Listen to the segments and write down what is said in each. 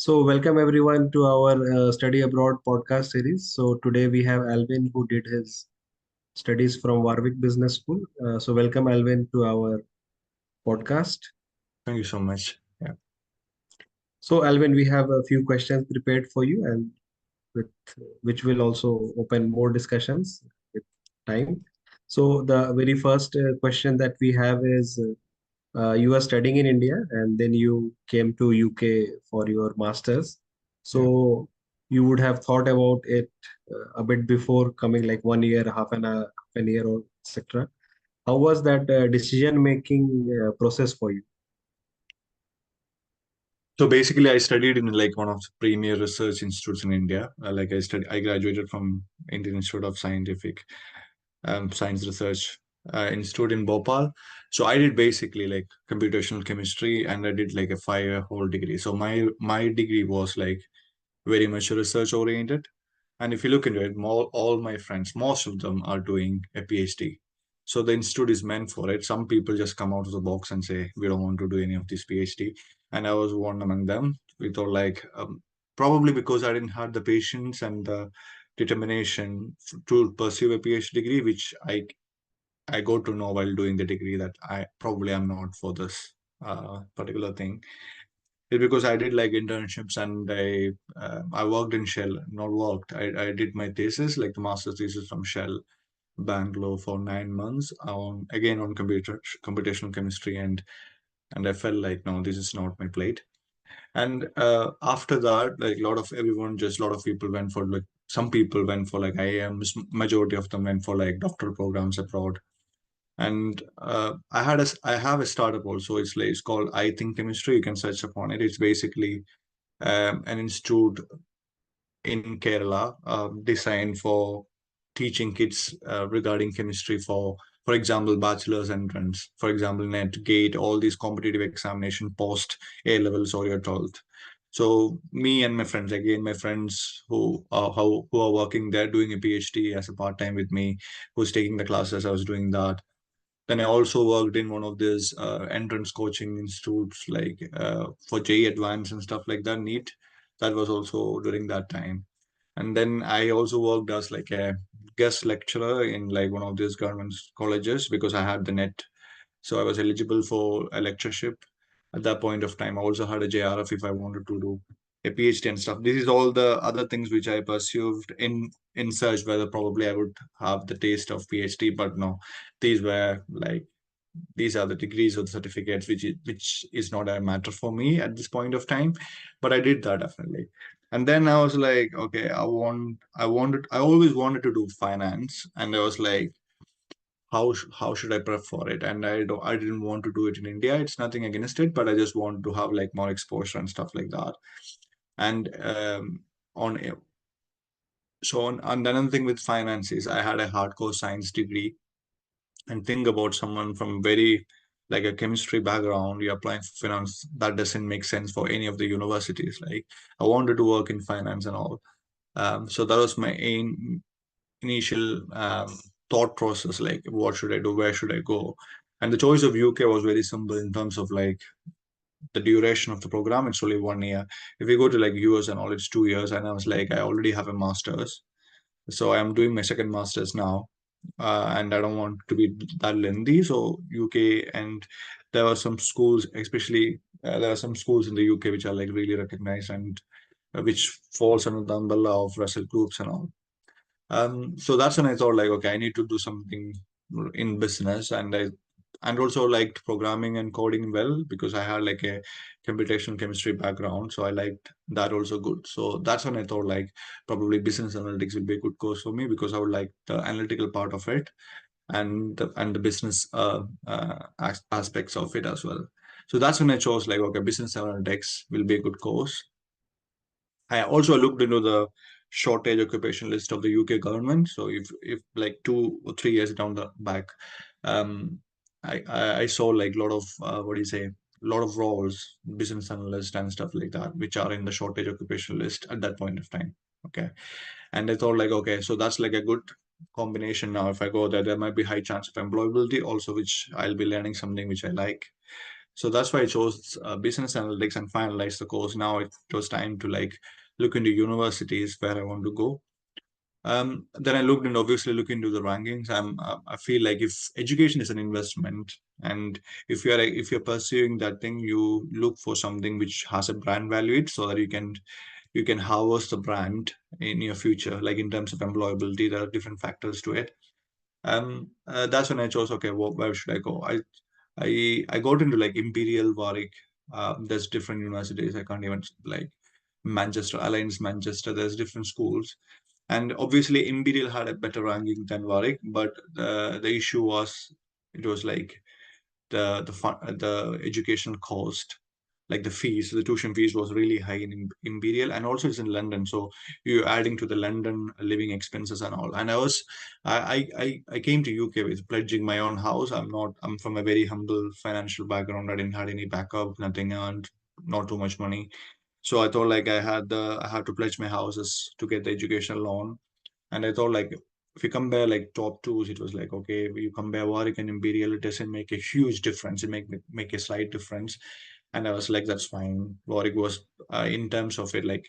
So, welcome everyone to our study abroad podcast series. So, today we have Alvin who did his studies from Warwick Business School. So, welcome Alvin to our podcast. Thank you so much. Yeah. So, Alvin, we have a few questions prepared for you, and with which will also open more discussions with time. So, the very first question that we have is you are studying in India and then you came to UK for your masters. Yeah. So you would have thought about it a bit before coming, like 1 year, half an year, or etc. How was that decision making process for you? So basically, I studied in like one of the premier research institutes in India. I graduated from Indian Institute of Science Research Institute in Bhopal. So I did basically like computational chemistry, and I did like a 5 year whole degree. So my degree was like very much research oriented. And if you look into it, all my friends, most of them are doing a PhD. So the institute is meant for it. Some people just come out of the box and say, we don't want to do any of this PhD. And I was one among them. We thought like, probably because I didn't have the patience and the determination to pursue a PhD degree, which I got to know while doing the degree that I probably am not for this particular thing. It's because I did like internships and I worked in Shell, not worked. I did my thesis, like the master's thesis from Shell, Bangalore for 9 months on again on computational chemistry, and I felt like no, this is not my plate. And after that, like a lot of people went for like some people went for like IIMs, majority of them went for like doctoral programs abroad. And I have a startup also. It's called I Think Chemistry. You can search upon it. It's basically an institute in Kerala designed for teaching kids regarding chemistry for example, bachelor's entrance, for example, NET, GATE, all these competitive examination post A levels or your 12th. So me and my friends, again, my friends who are working there doing a PhD as a part time with me, who's taking the classes, I was doing that. Then I also worked in one of these entrance coaching institutes, like for JEE Advanced and stuff like that. NEET. That was also during that time. And then I also worked as like a guest lecturer in like one of these government colleges because I had the net. So I was eligible for a lectureship at that point of time. I also had a JRF if I wanted to do a PhD and stuff. This is all the other things which I pursued in search whether probably I would have the taste of PhD, but no, these were like these are the degrees or the certificates which is not a matter for me at this point of time, but I did that definitely. And then I was like, okay, I always wanted to do finance, and I was like, how should I prep for it? And I didn't want to do it in India. It's nothing against it, but I just wanted to have like more exposure and stuff like that. And on so on, and another thing with finance is I had a hardcore science degree. And think about someone from very like a chemistry background, you're applying for finance, that doesn't make sense for any of the universities. Like I wanted to work in finance and all. So that was my initial thought process, like what should I do, where should I go? And the choice of UK was very simple in terms of like the duration of the program. It's only 1 year. If you go to like US and all, it's 2 years. And I was like, I already have a master's, so I'm doing my second master's now, and I don't want to be that lengthy. So UK, and there are some schools, especially there are some schools in the UK which are like really recognized, and which falls under the umbrella of Russell groups and all. So that's when I thought like, okay, I need to do something in business, and also liked programming and coding well because I had like a computational chemistry background, so I liked that also good. So that's when I thought like probably business analytics will be a good course for me because I would like the analytical part of it and the business aspects of it as well. So that's when I chose like, okay, business analytics will be a good course. I also looked into the shortage occupation list of the UK government. So if like 2 or 3 years down the back, um, I saw like a lot of what do you say, a lot of roles, business analyst and stuff like that, which are in the shortage occupation list at that point of time. Okay, and I thought like, okay, so that's like a good combination. Now, if I go there, there might be high chance of employability also, which I'll be learning something which I like. So that's why I chose business analytics and finalized the course. Now it was time to like look into universities where I want to go. Then I looked and obviously look into the rankings. I feel like if education is an investment, and if you're pursuing that thing, you look for something which has a brand value it, so that you can harvest the brand in your future. Like in terms of employability, there are different factors to it. That's when I chose, okay, where should I go? I got into like Imperial, Warwick. There's different universities. I can't even like Manchester, Alliance Manchester. There's different schools, and obviously Imperial had a better ranking than Warwick. But the issue was, it was like the educational cost, like the fees, the tuition fees was really high in Imperial, and also it's in London, so you're adding to the London living expenses and all. And I came to UK with pledging my own house. I'm from a very humble financial background. I didn't had any backup, nothing, and not too much money. So I thought like I had to pledge my houses to get the educational loan. And I thought like, if you compare like top twos, it was like, okay, you compare Warwick and Imperial, it doesn't make a huge difference. It make a slight difference. And I was like, that's fine. Warwick was in terms of it, like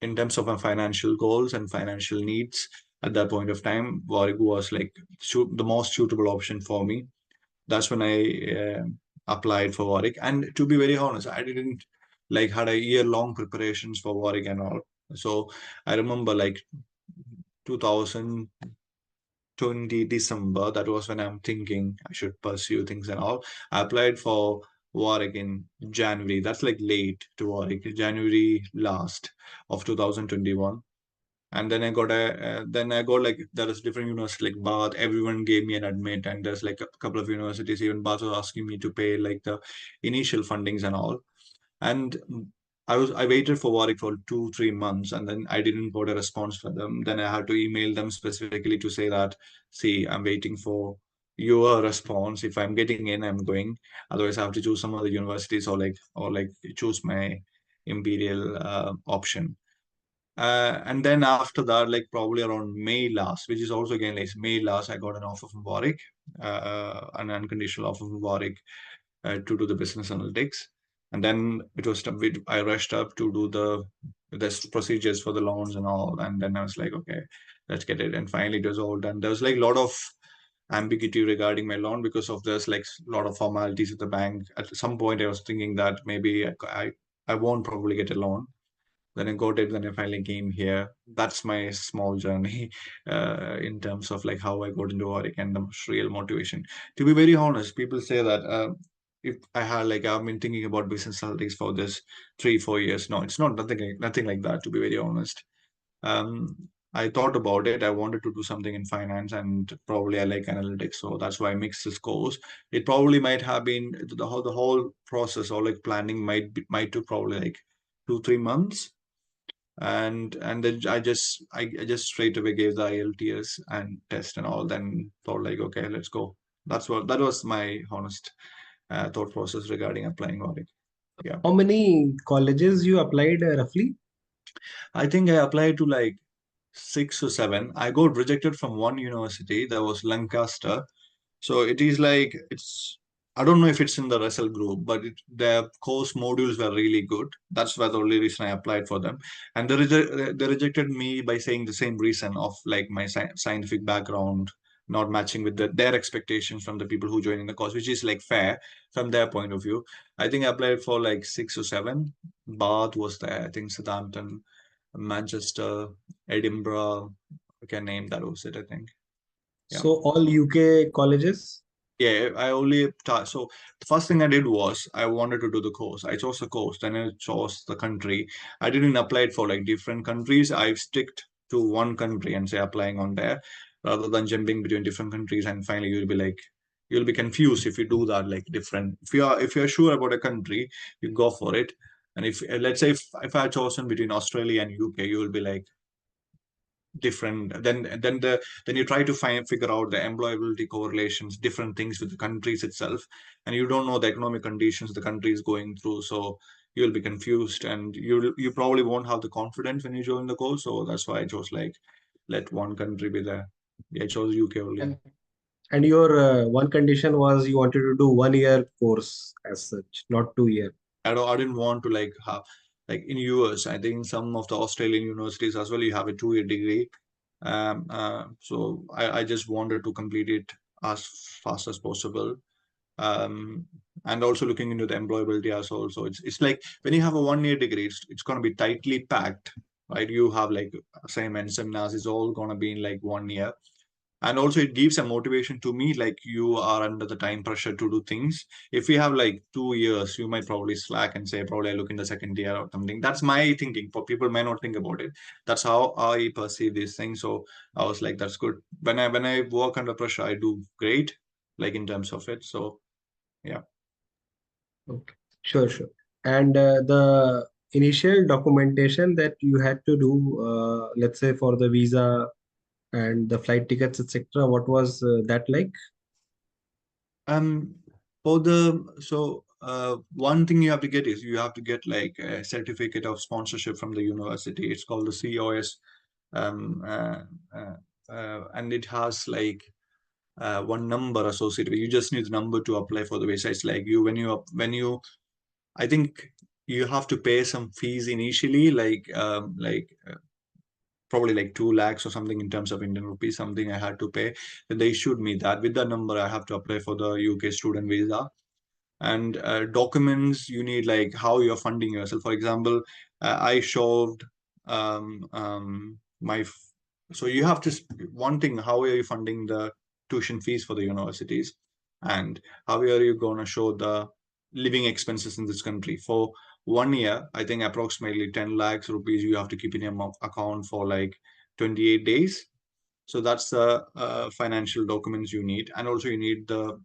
in terms of my financial goals and financial needs at that point of time, Warwick was like the most suitable option for me. That's when I applied for Warwick. And to be very honest, I didn't like had a year long preparations for Warwick and all. So I remember like 2020 December, that was when I'm thinking I should pursue things and all. I applied for Warwick in January. That's like late to Warwick, January last of 2021. And then I got like, there is different universities like Bath. Everyone gave me an admit, and there's like a couple of universities. Even Bath was asking me to pay like the initial fundings and all. And I waited for Warwick for 2 3 months, and then I didn't got a response from them. Then I had to email them specifically to say that, see, I'm waiting for your response. If I'm getting in, I'm going. Otherwise, I have to choose some other universities, or like choose my Imperial option. And then after that, like probably around May last, which is also again like May last, I got an offer from Warwick, an unconditional offer from Warwick to do the business analytics. And then I rushed up to do the procedures for the loans and all. And then I was like, okay, let's get it. And finally, it was all done. There was like a lot of ambiguity regarding my loan because of there's like a lot of formalities at the bank. At some point, I was thinking that maybe I won't probably get a loan. Then I got it. Then I finally came here. That's my small journey in terms of like how I got into Warwick and the real motivation. To be very honest, people say that if I had like I've been thinking about business analytics for this 3 4 years. No, it's not nothing like that. To be very honest, um, I thought about it. I wanted to do something in finance, and probably I like analytics, so that's why I mixed this course. It probably might have been the whole process, or like planning might took probably like 2 3 months. And then I just straight away gave the IELTS and test and all, then thought like, okay, let's go. That was my honest thought process regarding applying audit. Yeah, How many colleges you applied roughly? I think I applied to like 6 or 7. I got rejected from one university, that was Lancaster. So it is like, I don't know if it's in the Russell group, but their course modules were really good. That's why the only reason I applied for them. And they rejected me by saying the same reason of like my scientific background not matching with their expectations from the people who join in the course, which is like fair from their point of view. I think I applied for like 6 or 7. Bath was there, I think Southampton, Manchester, Edinburgh. I can name that was it, I think. Yeah. So all UK colleges? Yeah, so the first thing I did was I wanted to do the course. I chose the course, then I chose the country. I didn't apply it for like different countries. I've sticked to one country and say applying on there rather than jumping between different countries, and finally you'll be confused if you do that like different. If you're sure about a country, you go for it. And if let's say if I had chosen between Australia and UK, you will be like different. Then you try to figure out the employability correlations, different things with the countries itself, and you don't know the economic conditions the country is going through, so you'll be confused, and you probably won't have the confidence when you join the course. So that's why I chose like let one country be there. Yeah, I chose UK only. And And your one condition was you wanted to do 1 year course as such, not 2 year. I didn't want to like have like in US. I think some of the Australian universities as well. You have a 2 year degree. So I just wanted to complete it as fast as possible. Um, and also looking into the employability as well. So it's like when you have a 1 year degree, it's gonna be tightly packed, right? You have like assignments, seminars, it's all gonna be in like 1 year. And also it gives a motivation to me, like you are under the time pressure to do things. If you have like 2 years, you might probably slack and say probably I look in the second year or something. That's my thinking. For people may not think about it. That's how I perceive these things. So I was like, that's good. When I work under pressure, I do great, like in terms of it. So yeah. Okay, sure, sure. And the initial documentation that you had to do, let's say for the visa and the flight tickets, etc., what was that like? Um, for the so one thing you have to get is you have to get like a certificate of sponsorship from the university. It's called the COS, um, uh, and it has like one number associated with. You just need the number to apply for the visa. It's like you when you I think you have to pay some fees initially, like probably like 2 lakhs or something in terms of Indian rupees, something I had to pay. Then they issued me that. With that number, I have to apply for the UK student visa. And documents you need, like how you're funding yourself. For example, I showed my. So you have to one thing. How are you funding the tuition fees for the universities, and how are you going to show the living expenses in this country for 1 year? I think approximately 10 lakhs rupees you have to keep in your account for like 28 days. So that's the financial documents you need, and also you need the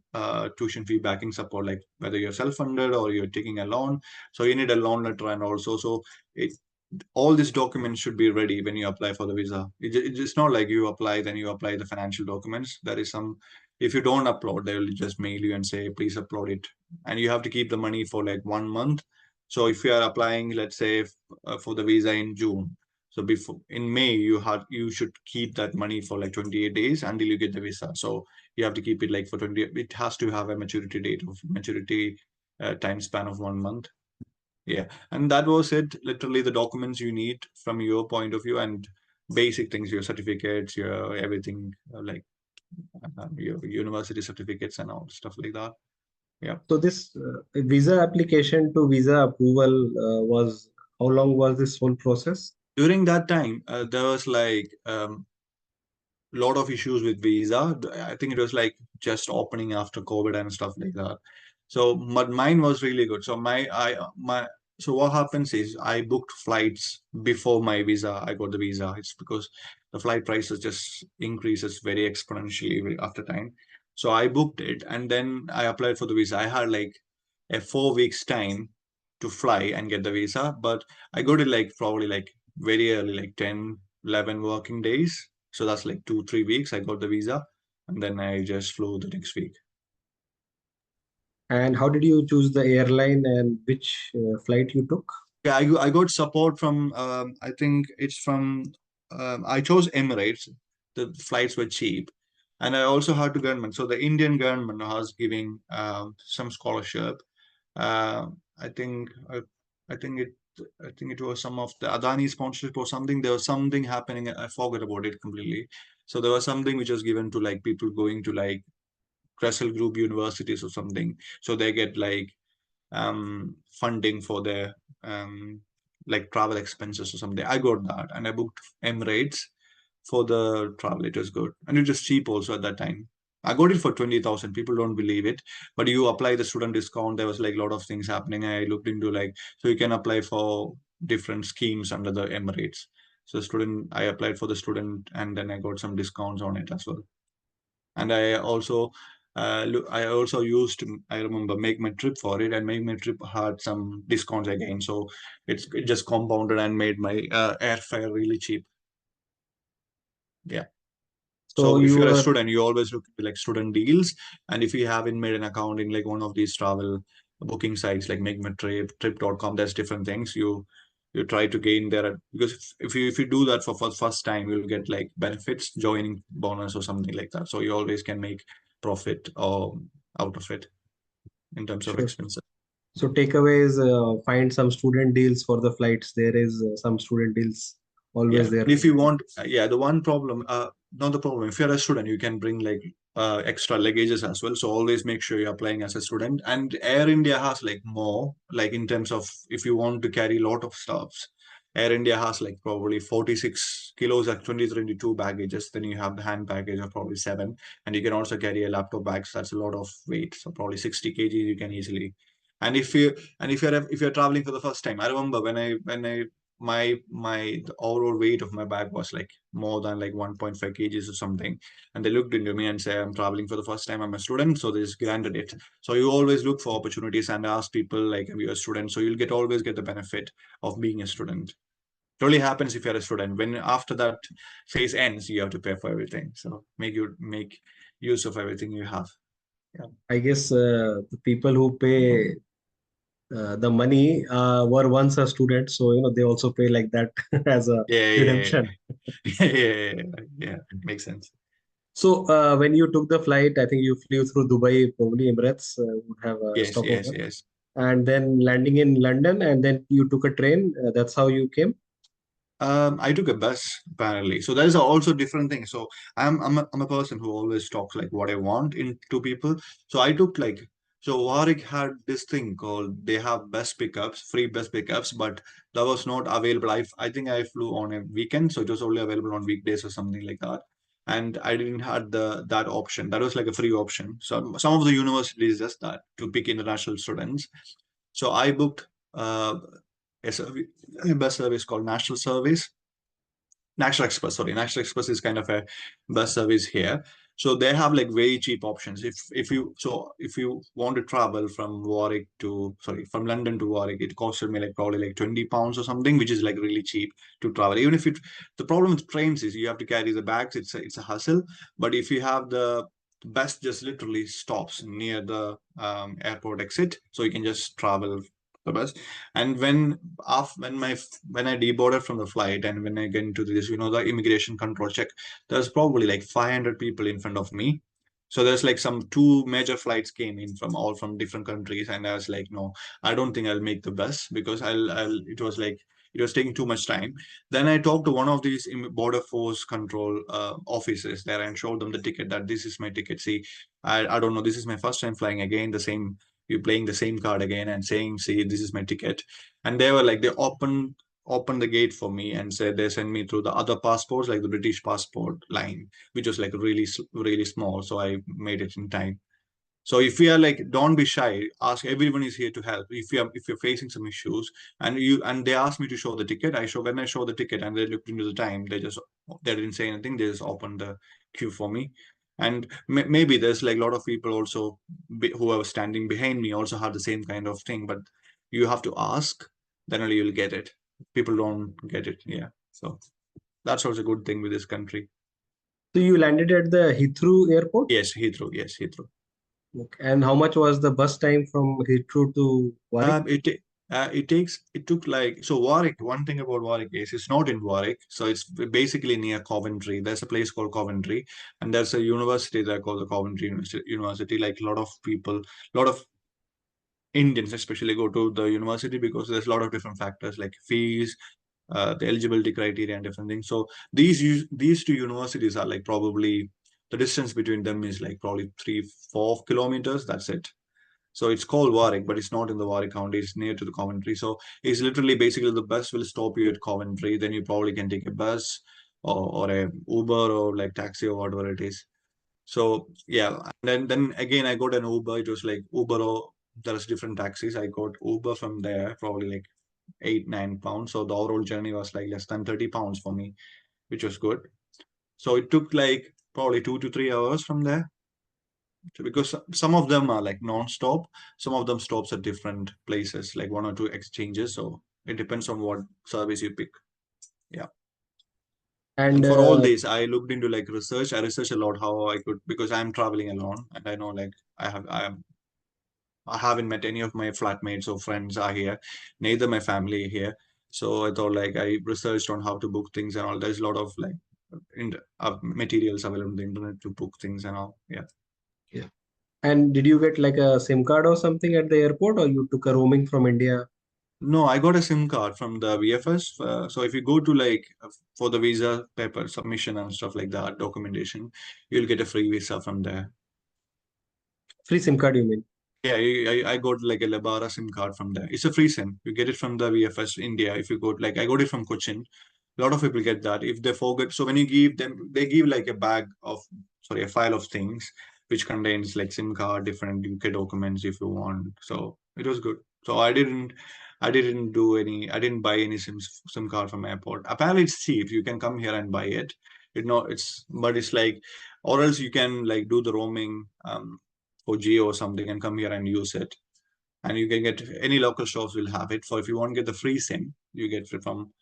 tuition fee backing support, like whether you're self-funded or you're taking a loan. So you need a loan letter, and also so it all these documents should be ready when you apply for the visa. It's not like you apply then you apply the financial documents. There is some, if you don't upload, they will just mail you and say please upload it, and you have to keep the money for like 1 month. So if you are applying, let's say for the visa in June, so before in May, you should keep that money for like 28 days until you get the visa. So you have to keep it like for 20. It has to have a maturity date of maturity time span of 1 month. Yeah, and that was it. Literally, the documents you need from your point of view and basic things, your certificates, your everything, like your university certificates and all stuff like that. Yeah. So this visa application to visa approval was, how long was this whole process? During that time, there was like lot of issues with visa. I think it was like just opening after COVID and stuff like that. So, but mine was really good. So so what happens is I booked flights before my visa. I got the visa. It's because the flight prices just increases very exponentially after time. So I booked it and then I applied for the visa. I had like a 4 weeks time to fly and get the visa, but I got it like probably like very early, like 10, 11 working days. So that's like 2, 3 weeks. I got the visa and then I just flew the next week. And how did you choose the airline and which flight you took? Yeah, I got support from, I think it's from, I chose Emirates. The flights were cheap. And I also had to government. So the Indian government was giving some scholarship. I think, I think it, I think it was some of the Adani sponsorship or something. There was something happening. I forgot about it completely. So there was something which was given to like people going to like Russell Group universities or something. So they get like funding for their like travel expenses or something. I got that and I booked Emirates for the travel. It was good and it was cheap also at that time. I got it for 20,000. People don't believe it, but you apply the student discount. There was like a lot of things happening. I looked into like, so you can apply for different schemes under the Emirates. So student, I applied for the student and then I got some discounts on it as well. And I also used, I remember, Make My Trip for it, and Make My Trip had some discounts again. So it just compounded and made my airfare really cheap. Yeah. So So if you you're a were, student, you always look at like student deals. And if you haven't made an account in like one of these travel booking sites like Make My Trip, trip.com, there's different things. You try to gain there because if you do that for first time, you'll get like benefits, joining bonus or something like that. So you always can make profit or out of it in terms of Sure. expenses. So takeaways, find some student deals for the flights. There is some student deals Yeah, always there and if for you you. want, yeah, the one problem, not the problem. If you're a student, you can bring like extra luggages as well. So always make sure you're applying as a student. And Air India has like more, like in terms of if you want to carry a lot of stuffs, Air India has like probably 46 kilos at 2022 baggages. Then you have the hand baggage of probably seven, and you can also carry a laptop bag. So that's a lot of weight. So probably 60 kg you can easily. And if you're traveling for the first time, I remember when I my the overall weight of my bag was like more than like 1.5 kgs or something, and they looked into me and said, I'm traveling for the first time, I'm a student, so they just granted it. So you always look for opportunities and ask people like, are you a student? So you'll get always get the benefit of being a student. It only happens if you're a student. When after that phase ends, you have to pay for everything, so make use of everything you have. Yeah, I guess the people who pay the money were once a student, so they also pay like that as a yeah, yeah, redemption. yeah, yeah, yeah, yeah. Makes sense. So when you took the flight, I think you flew through Dubai, probably Emirates would have a Yes, yes, stopover, yes. and then landing in London, and then you took a train. That's how you came. I took a bus apparently. So that is also different thing. So I'm a person who always talks like what I want in to people. So I took like so Warwick had this thing called they have bus pickups, free bus pickups, but that was not available. I think I flew on a weekend, so it was only available on weekdays or something like that. And I didn't had that option. That was like a free option. So some of the universities just that to pick international students. So I booked a, serv- a bus service called National Service. National Express, sorry, National Express is kind of a bus service here. So they have like very cheap options. If you want to travel from Warwick to sorry from London to Warwick, it costed me like probably like £20 or something, which is like really cheap to travel. Even if it the problem with trains is you have to carry the bags, it's a hustle. But if you have the bus just literally stops near the airport exit, so you can just travel the bus. And when I deboarded from the flight and when I get into this, the immigration control check, there's probably like 500 people in front of me. So there's like some two major flights came in from all from different countries, and I was like, no, I don't think I'll make the bus because I'll. It was like it was taking too much time. Then I talked to one of these border force control officers there and showed them the ticket that this is my ticket. See, I don't know. This is my first time flying again. The same you playing the same card again and saying, see, this is my ticket. And they were like, they opened the gate for me and said they sent me through the other passports, like the British passport line, which was like really, really small. So I made it in time. So if you are like, don't be shy. Ask everyone is here to help. If you're facing some issues and they asked me to show the ticket, when I show the ticket and they looked into the time, they didn't say anything. They just opened the queue for me. And maybe there's like a lot of people also who are standing behind me also had the same kind of thing. But you have to ask, then only you'll get it. People don't get it. Yeah. So that's also a good thing with this country. So you landed at the Heathrow airport. Yes, Heathrow. Yes, Heathrow. Okay. And how much was the bus time from Heathrow to Warwick? It took like so Warwick. One thing about Warwick is it's not in Warwick, so it's basically near Coventry. There's a place called Coventry, and there's a university there called the Coventry University. Like a lot of people, a lot of Indians especially go to the university because there's a lot of different factors like fees, the eligibility criteria, and different things. So these two universities are like probably the distance between them is like probably 3-4 kilometers. That's it. So it's called Warwick, but it's not in the Warwick County. It's near to the Coventry. So it's literally basically the bus will stop you at Coventry. Then you probably can take a bus or a Uber or like taxi or whatever it is. So yeah, and then again I got an Uber. It was like Uber or there's different taxis. I got Uber from there, probably like 8-9 pounds. So the overall journey was like less than 30 pounds for me, which was good. So it took like probably 2 to 3 hours from there. So because some of them are like non-stop, some of them stops at different places, like one or two exchanges. So it depends on what service you pick. Yeah. And And for all this, I looked into like research. I researched a lot how I could because I'm traveling alone, and I know like I haven't met any of my flatmates or friends are here, neither my family here. So I thought like I researched on how to book things and all. There's a lot of like materials available on the internet to book things and all. Yeah. And did you get like a SIM card or something at the airport, or you took a roaming from India? No, I got a SIM card from the VFS. So if you go to like for the visa paper submission and stuff like that, documentation, you'll get a free visa from there. Free SIM card, you mean? Yeah, I got like a Lebara SIM card from there. It's a free SIM. You get it from the VFS India. If you go like I got it from Cochin. A lot of people get that if they forget. So when you give them, they give like a bag of, sorry, a file of things which contains like SIM card, different UK documents if you want. So it was good. So I didn't buy any SIM card from airport. Apparently it's cheap. You can come here and buy it. But it's like, or else you can like do the roaming for Geo or something and come here and use it. And you can get any local shops will have it. For if you want to get the free SIM, you get it from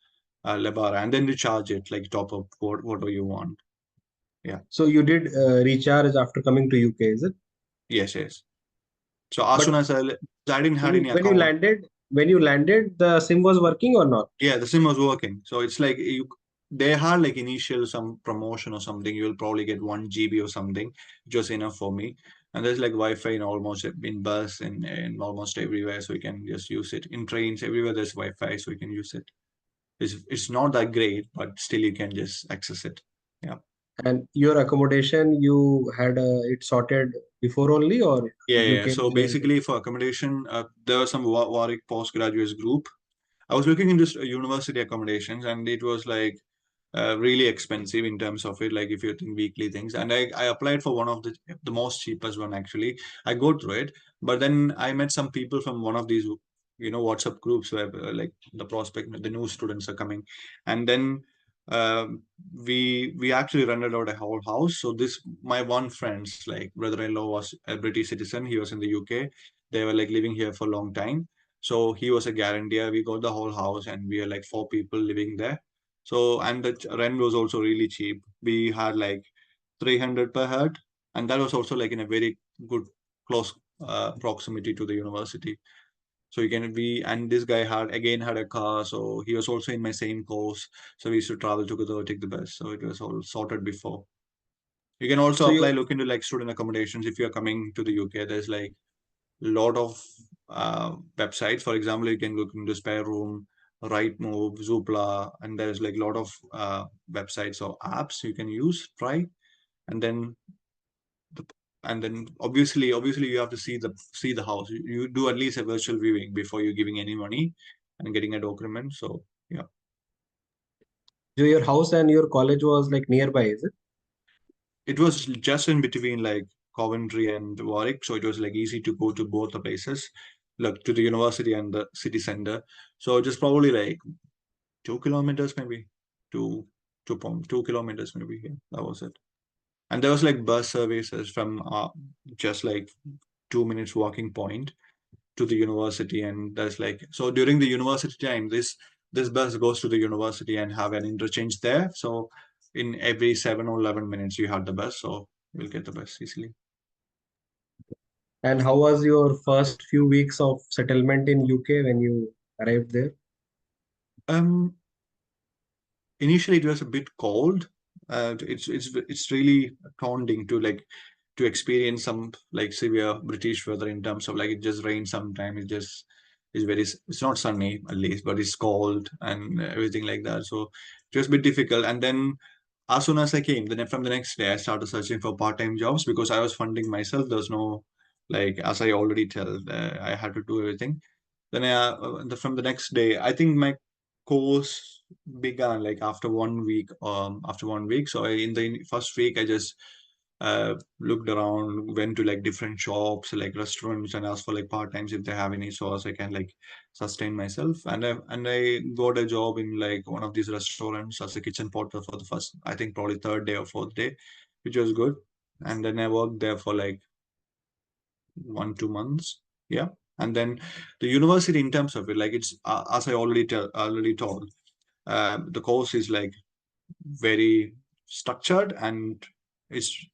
Lebara, and then you charge it like top up whatever you want. Yeah. So you did recharge after coming to UK, is it? Yes, yes. So as soon But as I didn't when have you any when you account. landed, when you landed, the SIM was working or not? Yeah, the SIM was working. So it's like they had like initial some promotion or something. You'll probably get 1 GB or something, which was enough for me. And there's like Wi-Fi in almost in bus in almost everywhere, so you can just use it. In trains, everywhere there's Wi-Fi, so you can use it. It's not that great, but still you can just access it. Yeah. And your accommodation, you had it sorted before only, or Yeah, you yeah. came So there? basically, for accommodation, there was some Warwick postgraduate group. I was looking into university accommodations, and it was like really expensive in terms of it. Like if you think weekly things, and I applied for one of the most cheapest one actually. I go through it, but then I met some people from one of these WhatsApp groups where like the prospect the new students are coming, and then um, we actually rented out a whole house. So this my one friend's like brother-in-law was a British citizen. He was in the UK. They were like living here for a long time. So he was a guarantor. We got the whole house, and we are like 4 people living there. So and the rent was also really cheap. We had like 300 per head, and that was also like in a very good close proximity to the university. So you can be and this guy had a car, so he was also in my same course. So we used to travel together, take the bus. So it was all sorted before. You can also So apply, you look into like student accommodations if you are coming to the UK. There's like lot of websites. For example, you can look into Spare Room, Rightmove, Zoopla, and there's like a lot of websites or apps you can use, try, and then the, and then obviously you have to see the house. You do at least a virtual viewing before you giving any money and getting a document. So yeah, so your house and your college was like nearby, is it? it was just in between like Coventry and Warwick, so it was like easy to go to both the places, like to the university and the city center. So just probably like 2 kilometers maybe, two 2.2 kilometers maybe. Yeah, that was it. And there was like bus services from just like 2 minutes walking point to the university, and there's like so during the university time, this bus goes to the university and have an interchange there. So in every 7 or 11 minutes you have the bus, so you'll get the bus easily. And how was your first few weeks of settlement in UK when you arrived there? Um, Initially it was a bit cold. It's really daunting to like to experience some like severe British weather in terms of like it just rains sometime. It just is very it's not sunny at least, but it's cold and everything like that. So it was a bit difficult. And then as soon as I came, then from the next day I started searching for part-time jobs because I was funding myself. There's no like as I already tell, I had to do everything. Then from the next day, I think my course began like after 1 week. After 1 week, so in the first week, I just looked around, went to like different shops, like restaurants, and asked for like part times if they have any, so as I can like sustain myself. And I got a job in like one of these restaurants as a kitchen porter for the first, I think probably third day or fourth day, which was good. And then I worked there for like 1 2 months. Yeah. And then the university in terms of it, like it's as I already told, the course is like very structured, and it's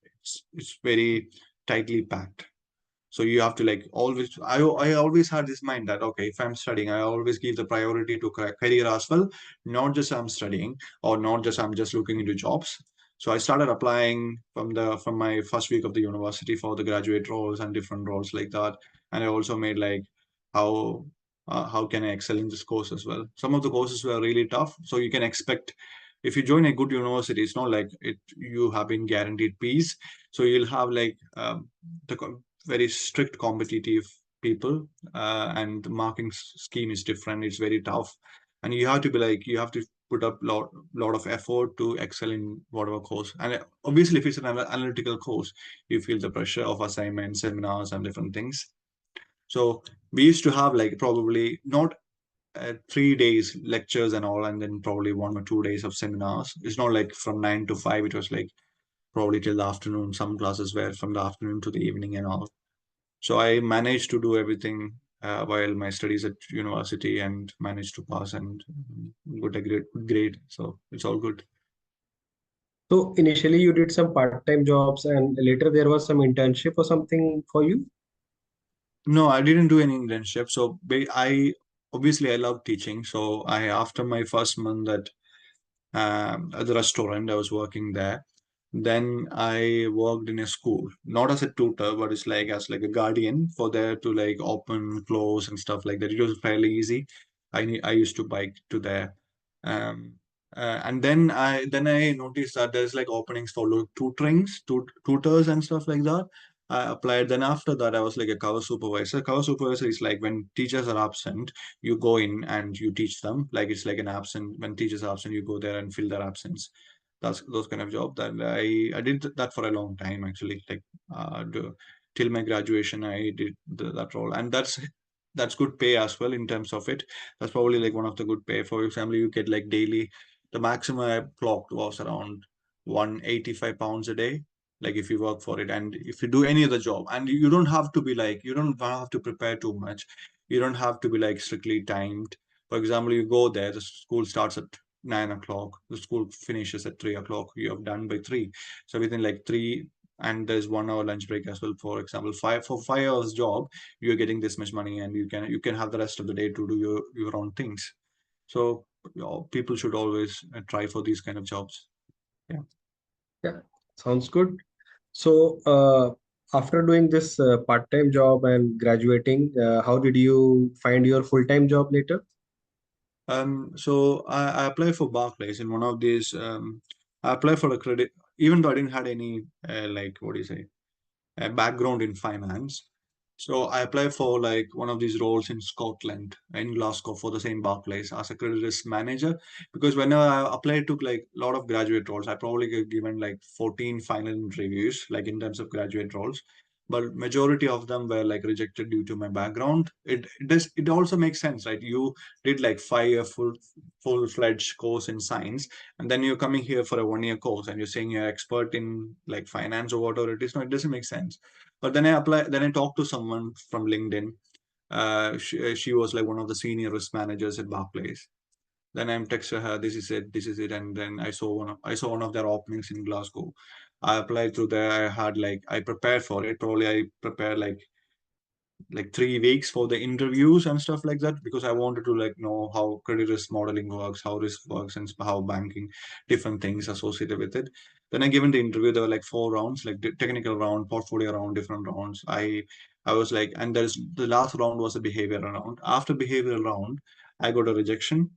very tightly packed. So you have to like always I always had this mind that okay, if I'm studying, I always give the priority to career as well, not just I'm studying or not just I'm just looking into jobs. So I started applying from my first week of the university for the graduate roles and different roles like that. And I also made like how how can I excel in this course as well. Some of the courses were really tough, so you can expect if you join a good university, it's not like it you have been guaranteed peace. So you'll have like very strict competitive people, and the marking scheme is different. It's very tough, and you have to be like you have to put up lot of effort to excel in whatever course. And obviously, if it's an analytical course, you feel the pressure of assignments, seminars, and different things. So we used to have like probably not 3 days lectures and all, and then probably 1 or 2 days of seminars. It's not like from 9 to 5. It was like probably till the afternoon. Some classes were from the afternoon to the evening and all. So I managed to do everything while my studies at university and managed to pass and got a good grade. So it's all good. So initially you did some part-time jobs and later there was some internship or something for you? No, I didn't do any internship. So I obviously I love teaching. So I after my first month at the restaurant, I was working there. Then I worked in a school, not as a tutor, but it's like as like a guardian for there to like open, close, and stuff like that. It was fairly easy. I used to bike to there, um, and then I noticed that there's like openings for tutors and stuff like that. I applied. Then after that, I was like a cover supervisor. Cover supervisor is like when teachers are absent, you go in and you teach them. Like it's like an absent when teachers are absent, you go there and fill their absence. That's those kind of job that I did that for a long time actually. Like till my graduation, I did that role, and that's good pay as well in terms of it. That's probably like one of the good pay. For example, you get like daily. The maximum I clocked was around 185 pounds a day. Like if you work for it, and if you do any other job, and you don't have to be like you don't have to prepare too much. You don't have to be like strictly timed. For example, you go there, the school starts at 9 o'clock. The school finishes at 3 o'clock. You have done by three. So within like three, and there's 1 hour lunch break as well. For example, 5 job, you're getting this much money, and you can have the rest of the day to do your own things. So people should always try for these kind of jobs. Yeah. Yeah, sounds good. So after doing this part-time job and graduating, how did you find your full-time job later? So I applied for Barclays in one of these. I applied for a credit, even though I didn't had any like what do you say, a background in finance. So I applied for like one of these roles in Scotland, in Glasgow, for the same Barclays as a credit risk manager. Because when I applied to like a lot of graduate roles, I probably get given like 14 final interviews, like in terms of graduate roles. But majority of them were like rejected due to my background. It also makes sense, right? You did like 5 year full-fledged course in science, and then you're coming here for a 1 year course and you're saying you're expert in like finance or whatever it is. No, it doesn't make sense. But then I talked to someone from LinkedIn. She was like one of the senior risk managers at Barclays. Then I'm texted her, this is it. And then I saw one of their openings in Glasgow. I applied through there. I prepared for it. Probably I prepared like 3 weeks for the interviews and stuff like that, because I wanted to like know how credit risk modeling works, how risk works, and how banking, different things associated with it. Then I given the interview. There were like 4 rounds, like the technical round, portfolio round, different rounds. I was like, and there's the last round was a behavioral round. After behavioral round, I got a rejection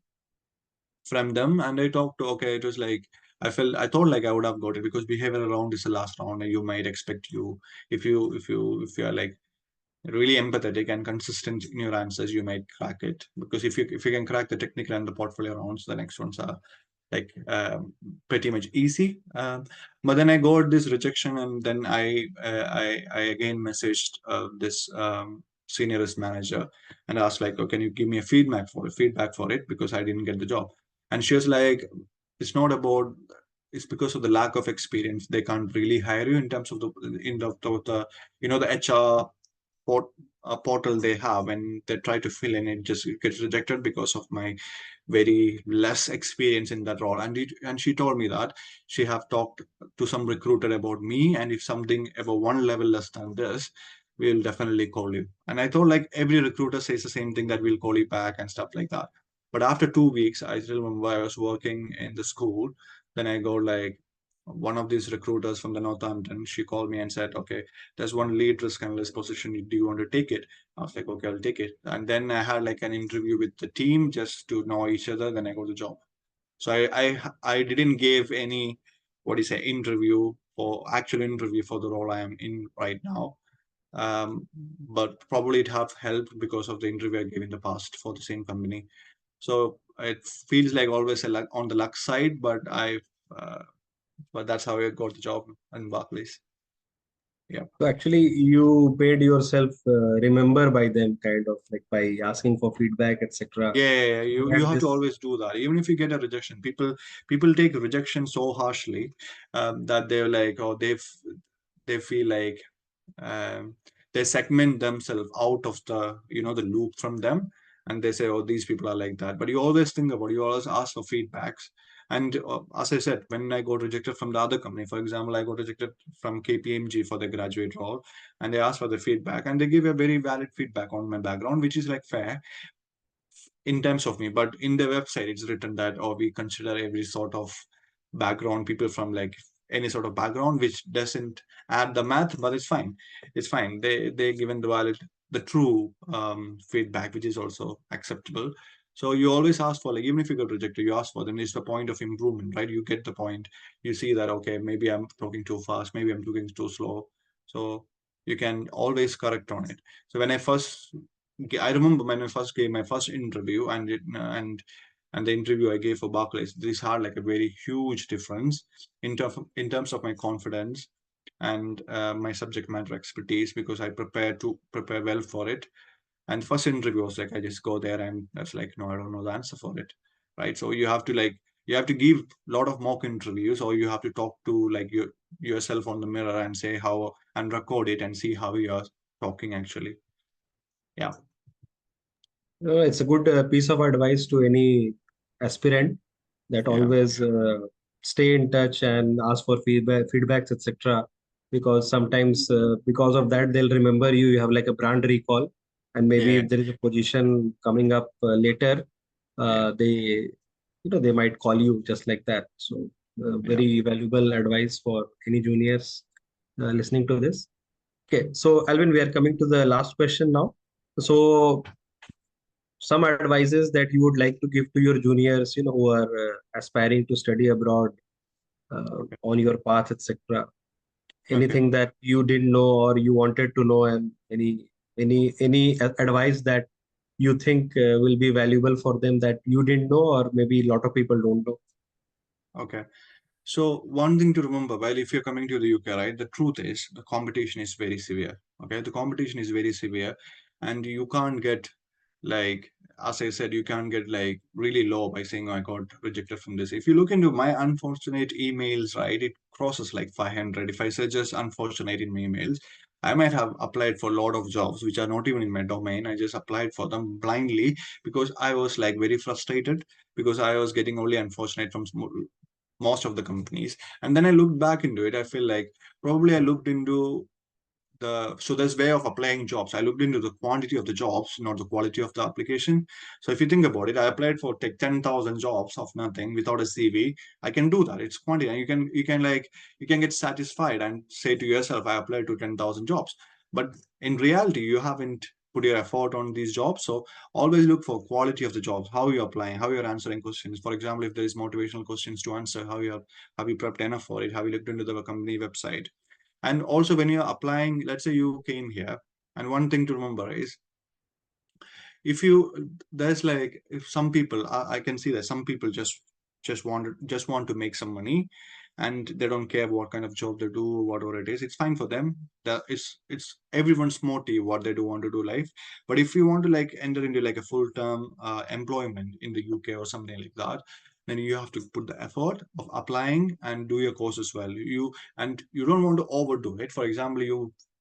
from them, and I talked to, okay, it was like I thought like I would have got it, because behavioral round is the last round, and you might expect you if you are like really empathetic and consistent in your answers, you might crack it. Because if you can crack the technical and the portfolio rounds, the next ones are like pretty much easy. But then I got this rejection, and then I again messaged this senior risk manager and asked like, oh, can you give me a feedback for it, because I didn't get the job. And she was like, it's not about it's because of the lack of experience. They can't really hire you in terms of the the HR port, portal they have, and they try to fill in, it just gets rejected because of my very less experience in that role. And she told me that she have talked to some recruiter about me, and if something ever one level less than this, we'll definitely call you. And I thought like every recruiter says the same thing, that we'll call you back and stuff like that. But after 2 weeks, I still remember I was working in the school. Then I go like one of these recruiters from the Northampton, she called me and said, okay, there's one lead risk analyst position. Do you want to take it? I was like, okay, I'll take it. And then I had like an interview with the team just to know each other. Then I got the job. So I didn't give any, what do you say, actual interview for the role I am in right now. But probably it have helped because of the interview I gave in the past for the same company. So it feels like always a luck, on the luck side, uh, but that's how I got the job in Barclays. Yeah. So actually, you made yourself remember by them, kind of like by asking for feedback, etc. Yeah, You you had have to this. always do that. Even if you get a rejection, people take rejection so harshly, that they're like, oh, they feel like, um, they segment themselves out of the, the loop from them, and they say, oh, these people are like that. But you always think about, you always ask for feedbacks. And as I said, when I got rejected from the other company, for example, I got rejected from KPMG for the graduate role, and they asked for the feedback, and they give a very valid feedback on my background, which is like fair in terms of me. But in the website it's written that, oh, we consider every sort of background, people from like any sort of background, which doesn't add the math, but it's fine. They given the valid, the true feedback, which is also acceptable. So you always ask for, like, even if you get rejected, you ask for them. It's the point of improvement, right? You get the point. You see that, okay, maybe I'm talking too fast, maybe I'm talking too slow. So you can always correct on it. So I remember when I first gave my first interview, and the interview I gave for Barclays, this had like a very huge difference in terms of my confidence and my subject matter expertise, because I prepared to prepare well for it. And first interview was like, I just go there and that's like, no, I don't know the answer for it, right? So you have to give a lot of mock interviews, or you have to talk to like yourself on the mirror and say how, and record it and see how you are talking actually. Yeah. It's a good piece of advice to any aspirant, that Yeah. always stay in touch and ask for feedbacks, etc. Because sometimes, because of that, they'll remember you. You have like a brand recall, and maybe Yeah. if there is a position coming up later, Yeah. they might call you just like that. So, Yeah. very valuable advice for any juniors listening to this. Okay, so Alvin, we are coming to the last question now. So some advices that you would like to give to your juniors, who are aspiring to study abroad, Okay. on your path, etc. Okay. Anything that you didn't know or you wanted to know, and any advice that you think will be valuable for them that you didn't know, or maybe a lot of people don't know. Okay. So one thing to remember, while if you're coming to the UK, right, the truth is the competition is very severe. Okay, the competition is very severe, and you can't get, like, as I said, you can't get like really low by saying, oh, I got rejected from this. If you look into my unfortunate emails, right, it crosses like 500. If I say just unfortunate in my emails, I might have applied for a lot of jobs which are not even in my domain. I just applied for them blindly because I was like very frustrated, because I was getting only unfortunate from most of the companies. And then I looked back into it. I feel like probably I looked into there's way of applying jobs. I looked into the quantity of the jobs, not the quality of the application. So if you think about it, I applied for take 10,000 jobs of nothing without a CV. I can do that. It's quantity, and you can get satisfied and say to yourself, I applied to 10,000 jobs. But in reality, you haven't put your effort on these jobs. So always look for quality of the jobs, how you're applying, how you're answering questions. For example, if there is motivational questions to answer, have you prepped enough for it? Have you looked into the company website? And also, when you're applying, let's say you came here, and one thing to remember is, if you there's like, if some people, I can see that some people just want to make some money, and they don't care what kind of job they do, whatever it is, it's fine for them. It's everyone's motive what they do want to do life. But if you want to like enter into like a full-term employment in the UK or something like that, then you have to put the effort of applying and do your courses well. You don't want to overdo it. For example,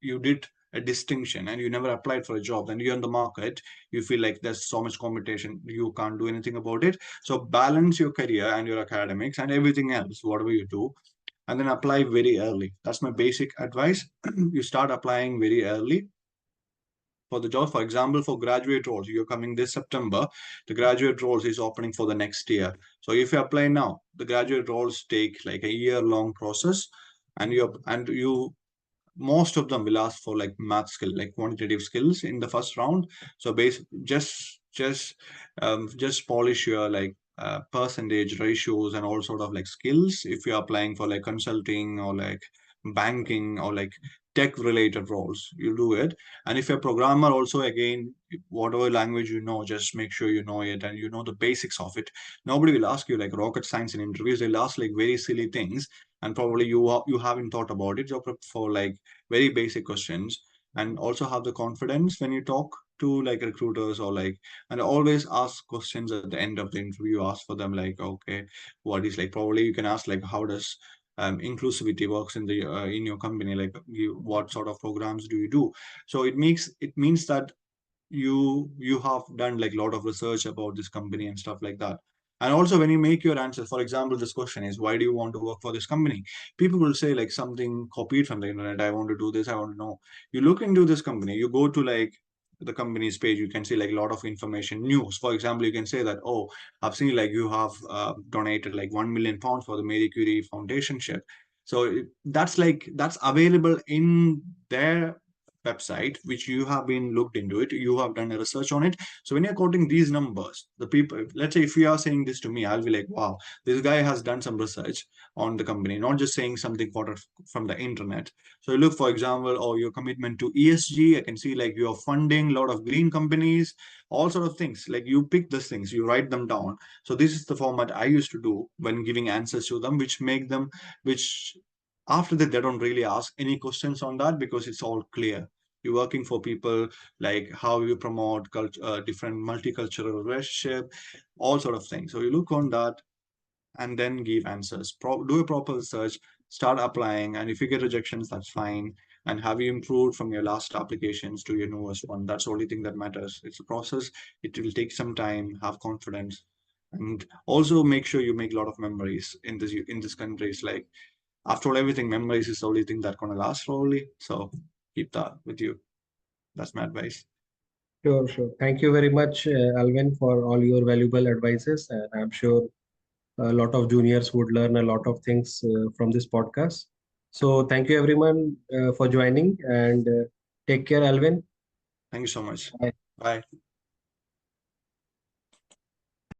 you did a distinction and you never applied for a job, then you're in the market, you feel like there's so much competition, you can't do anything about it. So balance your career and your academics and everything else, whatever you do, and then apply very early. That's my basic advice. You start applying very early for the job. For example, for graduate roles, you're coming this September, the graduate roles is opening for the next year. So if you apply now, the graduate roles take like a year-long process, and you most of them will ask for like math skill, like quantitative skills in the first round. So just polish your like percentage ratios and all sort of like skills if you're applying for like consulting or like banking or like tech related roles. You do it. And if you're a programmer also, again, whatever language you know, just make sure you know it and you know the basics of it. Nobody will ask you like rocket science in interviews. They'll ask like very silly things, and probably you haven't thought about it. So for like very basic questions, and also have the confidence when you talk to like recruiters or like, and always ask questions at the end of the interview. Ask for them like, okay, what is like, probably you can ask like, how does inclusivity works in the in your company, like what sort of programs do you do. So it means that you have done like a lot of research about this company and stuff like that. And also when you make your answers, for example, this question is, why do you want to work for this company? People will say like something copied from the internet. I want to do this, I want to know. You look into this company, you go to like the company's page, you can see like a lot of information, news. For example, you can say that, oh, I've seen like you have donated like 1 million pounds for the Marie Curie Foundation ship. So that's available in their website, which you have been looked into it, you have done a research on it. So when you're quoting these numbers, the people, let's say if you are saying this to me, I'll be like, wow, this guy has done some research on the company, not just saying something quoted from the internet. So you look, for example, or your commitment to ESG, I can see like you're funding a lot of green companies, all sort of things. Like you pick these things, you write them down. So this is the format I used to do when giving answers to them, which after that they don't really ask any questions on that, because it's all clear. You're working for people, like how you promote different multicultural relationship, all sort of things. So you look on that and then give answers. Do a proper research, start applying, and if you get rejections, that's fine. And have you improved from your last applications to your newest one? That's the only thing that matters. It's a process. It will take some time. Have confidence, and also make sure you make a lot of memories in this country. It's like, after all, everything, memories is the only thing that's gonna last probably. So keep that with you. That's my advice. Sure, sure. Thank you very much, Alvin, for all your valuable advices. And I'm sure a lot of juniors would learn a lot of things from this podcast. So thank you everyone for joining, and take care, Alvin. Thank you so much. Bye. Bye.